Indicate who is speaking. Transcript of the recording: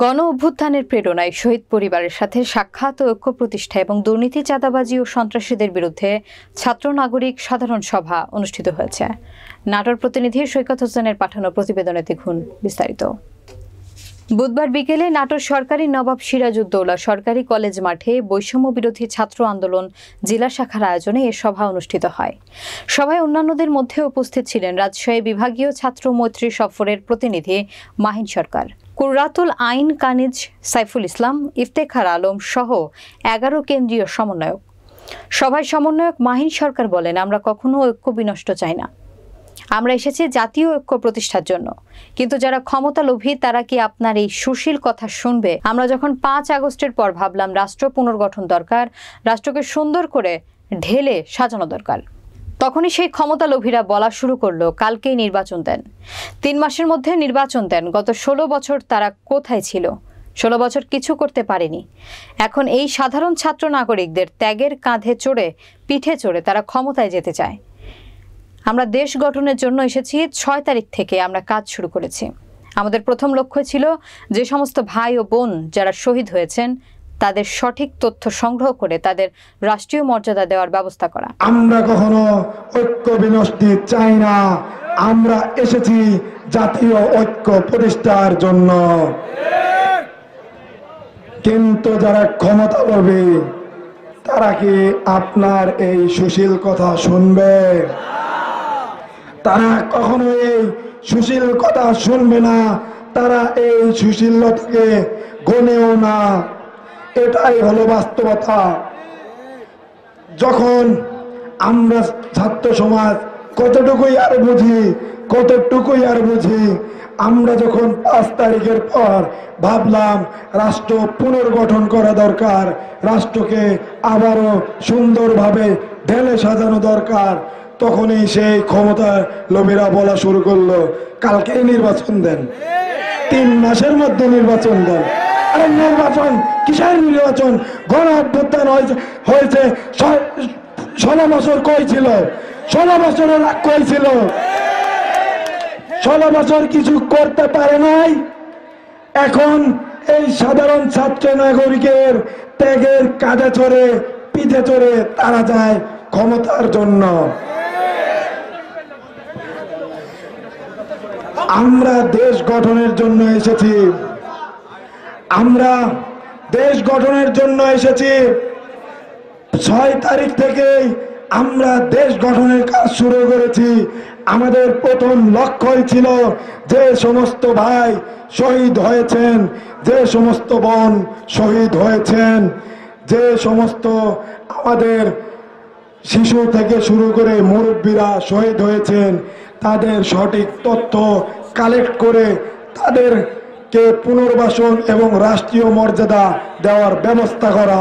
Speaker 1: গণ অভ্যুত্থানের প্রেরণায় শহীদ পরিবারের সাথে সাক্ষাৎ ও ঐক্য প্রতিষ্ঠা এবং দুর্নীতি, চাঁদাবাজি ও সন্ত্রাসীদের বিরুদ্ধে ছাত্র নাগরিক সাধারণ সভা অনুষ্ঠিত হয়েছে। নাটোর প্রতিনিধি সৈকত হোসেনের পাঠানো প্রতিবেদনে দেখুন বিস্তারিত। বুধবার বিকেলে নাটোর সরকারি নবাব সিরাজউদ্দৌলা সরকারি কলেজ মাঠে বৈষম্য বিরোধী ছাত্র আন্দোলন জেলা শাখার আয়োজনে এ সভা অনুষ্ঠিত হয়। সভায় অন্যান্যদের মধ্যে উপস্থিত ছিলেন রাজশাহী বিভাগীয় ছাত্র মৈত্রী সফরের প্রতিনিধি মাহিন সরকার, কুররাতুল আইন কানিজ সাইফুল ইসলাম, ইফতেখার আলম সহ 11 কেন্দ্রীয় সমন্বয়ক। সভায় সমন্বয়ক মাহিন সরকার বলেন, আমরা কখনো ঐক্য বিনষ্ট চাই না। আমরা এসেছি জাতীয় ঐক্য প্রতিষ্ঠার জন্য, কিন্তু যারা ক্ষমতা লোভী তারা কি আপনার এই সুশীল কথা শুনবে? আমরা যখন 5 আগস্টের পর ভাবলাম রাষ্ট্র পুনর্গঠন দরকার, রাষ্ট্রকে সুন্দর করে ঢেলে সাজানো দরকার, তখনই সেই ক্ষমতা লোভীরা বলা শুরু করলো কালকেই নির্বাচন দেন। 3 মাসের মধ্যে নির্বাচন দেন। গত 16 বছর তারা কোথায় ছিল? 16 বছর কিছু করতে পারেনি। এখন এই সাধারণ ছাত্র নাগরিকদের ত্যাগের কাঁধে চড়ে, পিঠে চড়ে তারা ক্ষমতায় যেতে চায়। আমরা দেশ গঠনের জন্য এসেছি। 6 তারিখ থেকে আমরা কাজ শুরু করেছি। আমাদের প্রথম লক্ষ্য ছিল যে সমস্ত ভাই ও বোন যারা শহীদ হয়েছেন তাদের সঠিক তথ্য সংগ্রহ করে তাদের রাষ্ট্রীয় মর্যাদা দেওয়ার ব্যবস্থা করা।
Speaker 2: আমরা কখনো ঐক্য বিনষ্টি চাই না। আমরা এসেছি জাতীয় ঐক্য প্রতিষ্ঠার জন্য। কিন্তু যারা ক্ষমতা লোভী তারা কি আপনার এই সুশীল কথা শুনবে? তারা কখনো এই সুশীল কথা শুনবে না। তারা এই সুশীলতাকে গণেও না। এটাই হলো বাস্তবতা। যখন আমরা ছাত্র সমাজ কতটুকুই আর বুঝি, আমরা যখন 5 তারিখের পর ভাবলাম রাষ্ট্র পুনর্গঠন করা দরকার, রাষ্ট্রকে আবারও সুন্দরভাবে ঢেলে সাজানো দরকার, তখনই সেই ক্ষমতার লোভীরা বলা শুরু করলো কালকেই নির্বাচন দেন, 3 মাসের মধ্যে নির্বাচন দেন। আরে নির্বাচন কিসের নির্বাচন? গণ অভ্যুত্থান হয়েছে 16 বছর কই ছিল? 16 বছরের কই ছিল? 16 বছর কিছু করতে পারে নাই। এখন এই সাধারণ ছাত্র নাগরিকের ত্যাগের কাঁধে চড়ে, পিঠে চড়ে তারা যায় ক্ষমতার জন্য। আমরা দেশ গঠনের জন্য এসেছি। আমরা দেশ গঠনের জন্য এসেছি। 6 তারিখ থেকেই আমরা দেশ গঠনের কাজ শুরু করেছি। আমাদের প্রথম লক্ষ্যই ছিল যে সমস্ত ভাই শহীদ হয়েছেন, যে সমস্ত বোন শহীদ হয়েছেন, যে সমস্ত আমাদের শিশু থেকে শুরু করে মুরব্বীরা শহীদ হয়েছেন, তাদের সঠিক তথ্য কালেক্ট করে তাদেরকে পুনর্বাসন এবং রাষ্ট্রীয় মর্যাদা দেওয়ার ব্যবস্থা করা।